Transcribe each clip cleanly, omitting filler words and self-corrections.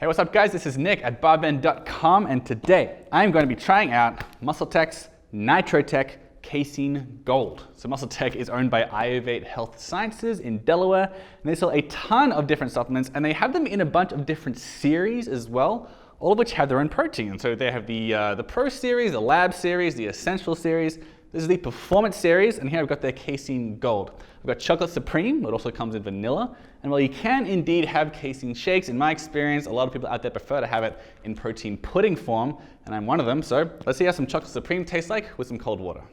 Hey, what's up guys? This is Nick at barbend.com, and today I'm going to be trying out MuscleTech's Nitro Casein Gold. So MuscleTech is owned by Iovate Health Sciences in Delaware, and they sell a ton of different supplements, and they have them in a bunch of different series as well, all of which have their own protein. And so they have the Pro series, the Lab series, the Essential series. This is the Performance series, and here I've got their Casein Gold. I've got Chocolate Supreme, it also comes in vanilla. And while you can indeed have casein shakes, in my experience, a lot of people out there prefer to have it in protein pudding form, and I'm one of them. So let's see how some Chocolate Supreme tastes like with some cold water.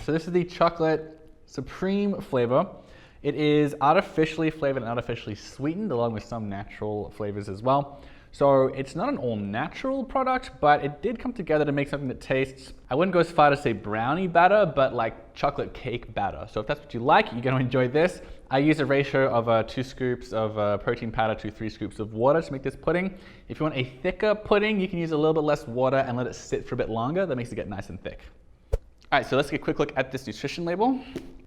So this is the Chocolate Supreme flavor. It is artificially flavored and artificially sweetened, along with some natural flavors as well. So it's not an all-natural product, but it did come together to make something that tastes, I wouldn't go as far to say brownie batter, but like chocolate cake batter. So if that's what you like, you're going to enjoy this. I use a ratio of 2 scoops of protein powder to 3 scoops of water to make this pudding. If you want a thicker pudding, you can use a little bit less water and let it sit for a bit longer. That makes it get nice and thick. All right, so let's get a quick look at this nutrition label.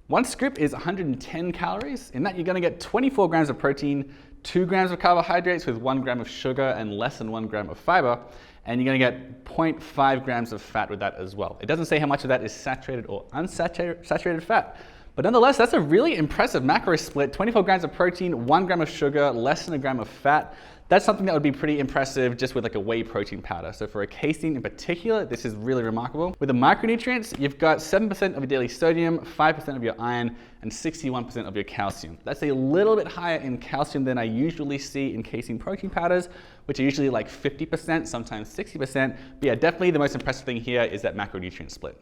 1 scoop is 110 calories. In that, you're gonna get 24 grams of protein, 2 grams of carbohydrates with 1 gram of sugar and less than 1 gram of fiber. And you're gonna get 0.5 grams of fat with that as well. It doesn't say how much of that is saturated or unsaturated fat. But nonetheless, that's a really impressive macro split. 24 grams of protein, 1 gram of sugar, less than 1 gram of fat. That's something that would be pretty impressive just with like a whey protein powder. So for a casein in particular, this is really remarkable. With the micronutrients, you've got 7% of your daily sodium, 5% of your iron, and 61% of your calcium. That's a little bit higher in calcium than I usually see in casein protein powders, which are usually like 50%, sometimes 60%. But yeah, definitely the most impressive thing here is that macronutrient split.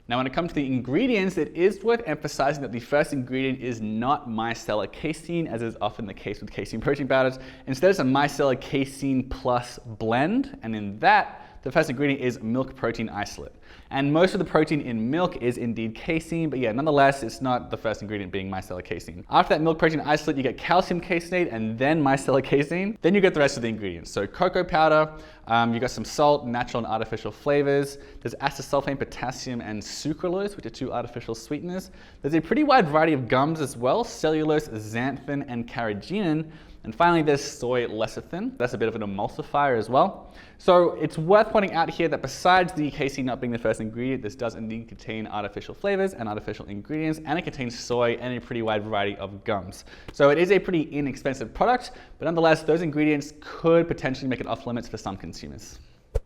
Now, when it comes to the ingredients, it is worth emphasizing that the first ingredient is not micellar casein, as is often the case with casein protein powders. Instead, it's a micellar casein plus blend, and in that, the first ingredient is milk protein isolate. And most of the protein in milk is indeed casein, but yeah, nonetheless, it's not the first ingredient being micellar casein. After that milk protein isolate, you get calcium caseinate and then micellar casein. Then you get the rest of the ingredients. So cocoa powder, you got some salt, natural and artificial flavors. There's acesulfame, potassium, and sucralose, which are 2 artificial sweeteners. There's a pretty wide variety of gums as well, cellulose, xanthan, and carrageenan. And finally, there's soy lecithin. That's a bit of an emulsifier as well. So it's worth pointing out here that besides the casein not being the first ingredient, this does indeed contain artificial flavors and artificial ingredients, and it contains soy and a pretty wide variety of gums. So it is a pretty inexpensive product, but nonetheless, those ingredients could potentially make it off limits for some consumers.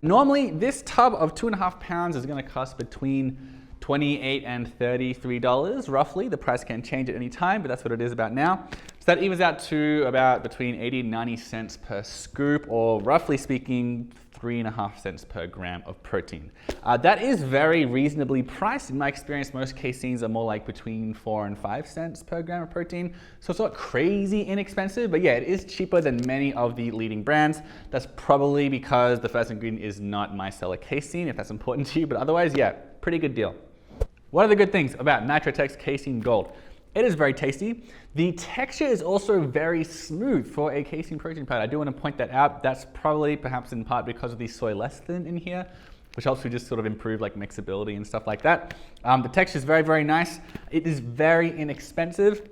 Normally, this tub of 2.5 pounds is going to cost between $28 and $33 roughly. The price can change at any time, but that's what it is about now. So that evens out to about between 80 and 90 cents per scoop, or roughly speaking, 3.5 cents per gram of protein. That is very reasonably priced. In my experience, most caseins are more like between 4 and 5 cents per gram of protein. So it's not crazy inexpensive, but yeah, it is cheaper than many of the leading brands. That's probably because the first ingredient is not micellar casein, if that's important to you, but otherwise, yeah, pretty good deal. What are the good things about Nitro-Tech's Casein Gold? It is very tasty. The texture is also very smooth for a casein protein powder. I do want to point that out. That's probably perhaps in part because of the soy lecithin in here, which helps to just sort of improve like mixability and stuff like that. The texture is very, very nice. It is very inexpensive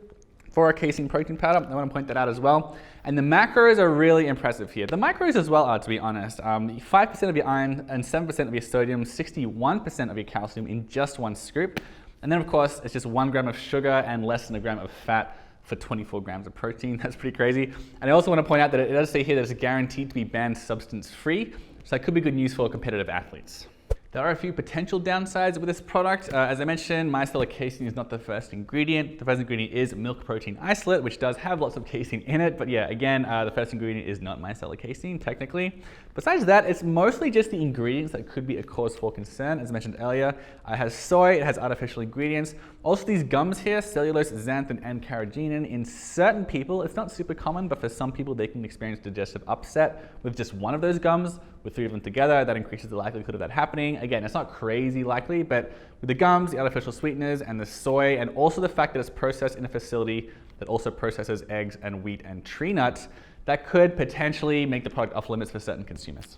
for a casein protein powder. I want to point that out as well. And the macros are really impressive here. The micros as well are, to be honest. 5% of your iron and 7% of your sodium, 61% of your calcium in just 1 scoop. And then of course, it's just 1 gram of sugar and less than 1 gram of fat for 24 grams of protein. That's pretty crazy. And I also want to point out that it does say here that it's guaranteed to be banned substance free. So that could be good news for competitive athletes. There are a few potential downsides with this product. As I mentioned, micellar casein is not the first ingredient. The first ingredient is milk protein isolate, which does have lots of casein in it. But yeah, again, the first ingredient is not micellar casein, technically. Besides that, it's mostly just the ingredients that could be a cause for concern. As I mentioned earlier, it has soy, it has artificial ingredients. Also these gums here, cellulose, xanthan, and carrageenan. In certain people, it's not super common, but for some people, they can experience digestive upset with just one of those gums. With 3 of them together, that increases the likelihood of that happening. Again, it's not crazy likely, but with the gums, the artificial sweeteners, and the soy, and also the fact that it's processed in a facility that also processes eggs and wheat and tree nuts, that could potentially make the product off limits for certain consumers.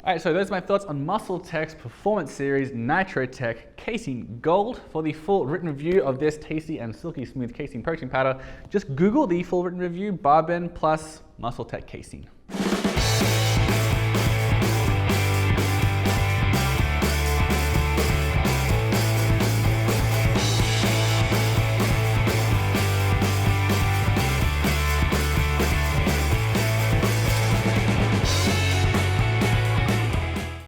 All right, so those are my thoughts on MuscleTech's Performance Series NitroTech Casein Gold. For the full written review of this tasty and silky smooth casein protein powder, just Google the full written review, Barbend plus MuscleTech Casein.